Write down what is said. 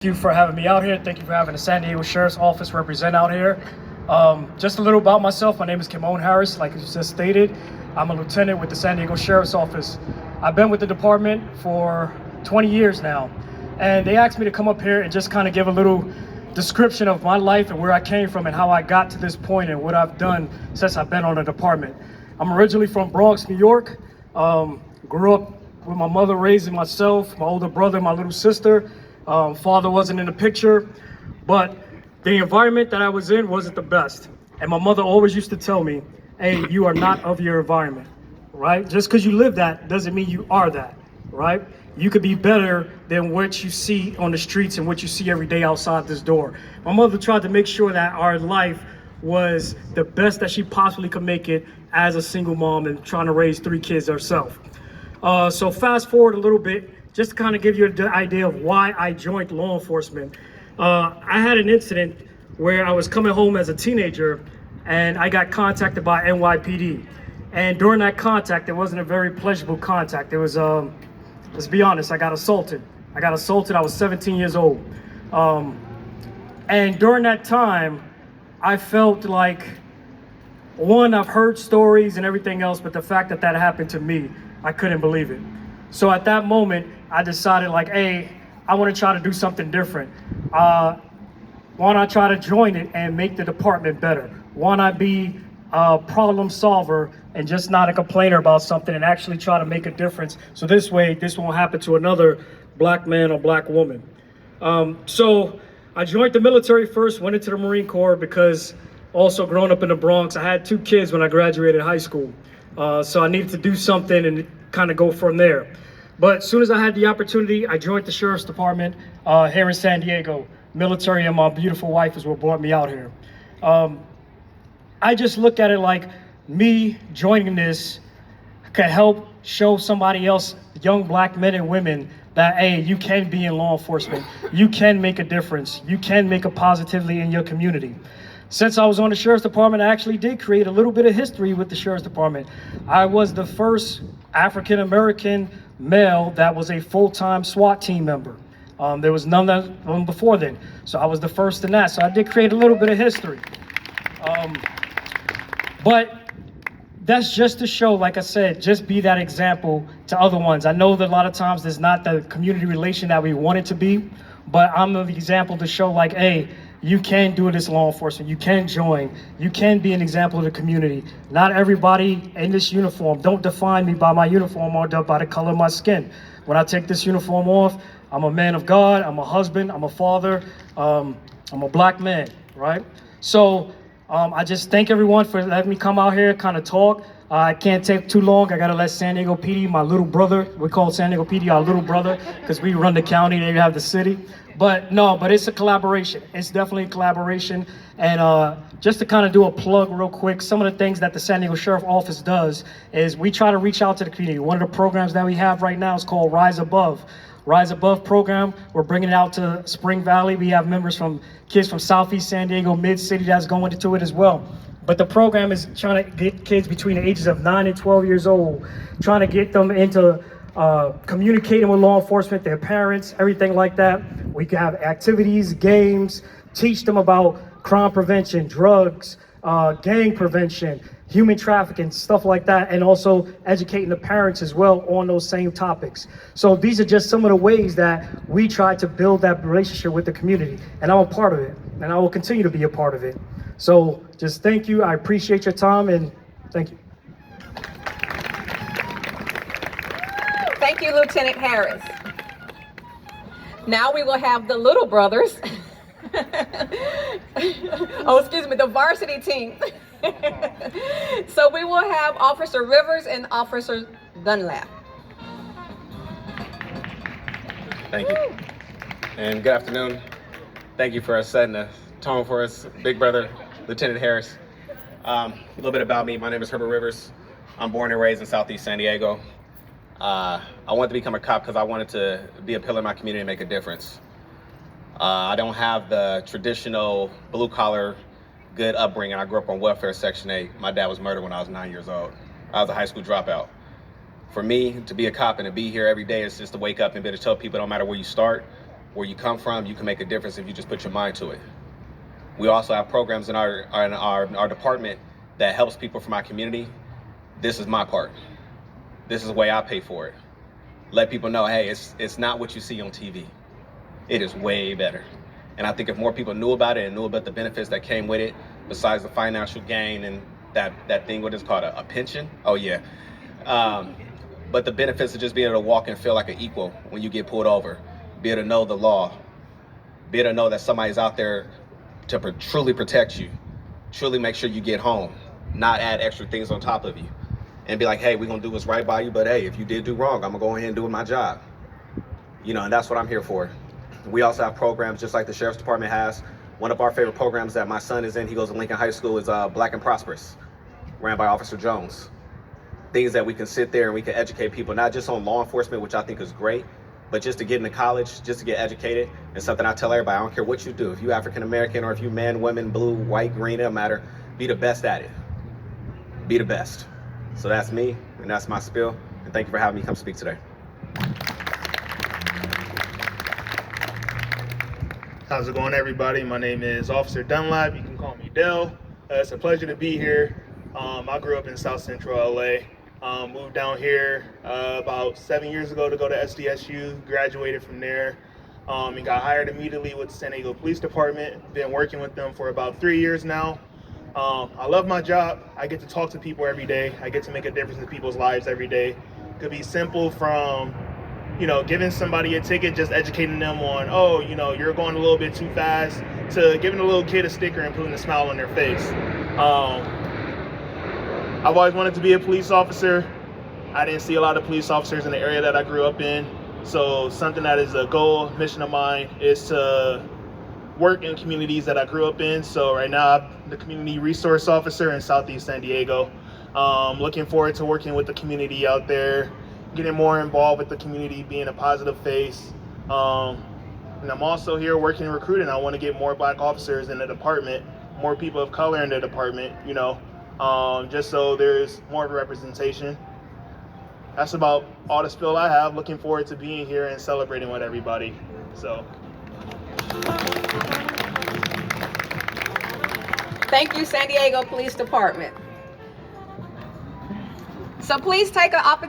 Thank you for having me out here. Thank you for having the San Diego Sheriff's Office represent out here. Just a little about myself. My name is Kimon Harris. Like you just stated, I'm a lieutenant with the San Diego Sheriff's Office. I've been with the department for 20 years now. And they asked me to come up here and just kind of give a little description of my life and where I came from and how I got to this point and what I've done since I've been on the department. I'm originally from Bronx, New York. Grew up with my mother raising myself, my older brother, my little sister. Father wasn't in the picture, but the environment that I was in wasn't the best. And my mother always used to tell me, hey, you are not of your environment, right? Just because you live that doesn't mean you are that, right? You could be better than what you see on the streets and what you see every day outside this door. My mother tried to make sure that our life was the best that she possibly could make it as a single mom and trying to raise 3 kids herself. So fast forward a little bit, just to kind of give you an idea of why I joined law enforcement. I had an incident where I was coming home as a teenager and I got contacted by NYPD. And during that contact, it wasn't a very pleasurable contact. It was, let's be honest, I got assaulted. I was 17 years old. And during that time, I felt like, one, I've heard stories and everything else, but the fact that that happened to me, I couldn't believe it. So at that moment, I decided like, hey, I want to try to do something different. Why not try to join it and make the department better? Why not be a problem solver and just not a complainer about something and actually try to make a difference? So this way, this won't happen to another black man or black woman. So I joined the military first, went into the Marine Corps because also growing up in the Bronx, I had 2 kids when I graduated high school. So I needed to do something and kind of go from there. But as soon as I had the opportunity, I joined the Sheriff's Department here in San Diego. Military and my beautiful wife is what brought me out here. I just look at it like me joining this can help show somebody else, young black men and women, that, hey, you can be in law enforcement. You can make a difference. You can make a positively in your community. Since I was on the Sheriff's Department, I actually did create a little bit of history with the Sheriff's Department. I was the first African-American male that was a full-time SWAT team member. There was none before then. So I was the first in that. So I did create a little bit of history. But that's just to show, like I said, just be that example to other ones. I know that a lot of times there's not the community relation that we want it to be, but I'm the example to show like, hey, you can do this law enforcement. You can join. You can be an example of the community. Not everybody in this uniform. Don't define me by my uniform or by the color of my skin. When I take this uniform off, I'm a man of God. I'm a husband. I'm a father. I'm a black man, right? So I just thank everyone for letting me come out here, kind of talk. I can't take too long. I got to let San Diego PD, my little brother, we call San Diego PD our little brother because we run the county, they have the city. But it's a collaboration. It's definitely a collaboration. And just to kind of do a plug real quick, some of the things that the San Diego Sheriff Office does is we try to reach out to the community. One of the programs that we have right now is called Rise Above. Rise Above program, we're bringing it out to Spring Valley. We have kids from Southeast San Diego, Mid-City that's going into it as well. But the program is trying to get kids between the ages of 9 and 12 years old, trying to get them into communicating with law enforcement, their parents, everything like that. We can have activities, games, teach them about crime prevention, drugs, gang prevention, human trafficking, stuff like that, and also educating the parents as well on those same topics. So these are just some of the ways that we try to build that relationship with the community, and I'm a part of it, and I will continue to be a part of it. So just thank you. I appreciate your time, and thank you. Thank you, Lieutenant Harris. Now we will have the little brothers. The varsity team. So we will have Officer Rivers and Officer Dunlap. Thank you. And good afternoon. Thank you for setting the tone for us, big brother, Lieutenant Harris. A little bit about me. My name is Herbert Rivers. I'm born and raised in Southeast San Diego. I wanted to become a cop because I wanted to be a pillar in my community and make a difference. I don't have the traditional blue-collar, good upbringing. I grew up on welfare, Section 8. My dad was murdered when I was 9 years old. I was a high school dropout. For me, to be a cop and to be here every day is just to wake up and be able to tell people no matter where you start, where you come from, you can make a difference if you just put your mind to it. We also have programs in our department that helps people from our community. This is my part. This is the way I pay for it. Let people know, hey, it's not what you see on TV. It is way better. And I think if more people knew about it and knew about the benefits that came with it, besides the financial gain and that thing, what is called a pension? Oh yeah. But the benefits of just being able to walk and feel like an equal when you get pulled over, be able to know the law, be able to know that somebody's out there to truly protect you, truly make sure you get home, not add extra things on top of you, and be like, hey, we're gonna do what's right by you, but hey, if you did do wrong, I'm gonna go ahead and do my job. You know, and that's what I'm here for. We also have programs just like the Sheriff's Department has. One of our favorite programs that my son is in, he goes to Lincoln High School, is Black and Prosperous, ran by Officer Jones. Things that we can sit there and we can educate people, not just on law enforcement, which I think is great, but just to get into college, just to get educated. And something I tell everybody, I don't care what you do. If you African American or if you man, women, blue, white, green, it doesn't matter. Be the best at it. Be the best. So that's me, and that's my spiel. And thank you for having me come speak today. How's it going, everybody? My name is Officer Dunlap. You can call me Dell. It's a pleasure to be here. I grew up in South Central LA. Moved down here about 7 years ago to go to SDSU, graduated from there, and got hired immediately with the San Diego Police Department. Been working with them for about 3 years now. I love my job. I get to talk to people every day. I get to make a difference in people's lives every day. It could be simple from, giving somebody a ticket, just educating them on, oh, you're going a little bit too fast, to giving a little kid a sticker and putting a smile on their face. I've always wanted to be a police officer. I didn't see a lot of police officers in the area that I grew up in. So something that is a goal, mission of mine, is to work in communities that I grew up in. So right now I'm the community resource officer in Southeast San Diego. Looking forward to working with the community out there, getting more involved with the community, being a positive face. And I'm also here working in recruiting. I want to get more Black officers in the department, more people of color in the department, just so there's more representation. That's about all the spill I have. Looking forward to being here and celebrating with everybody. So. Thank you, San Diego Police Department. So please take an opportunity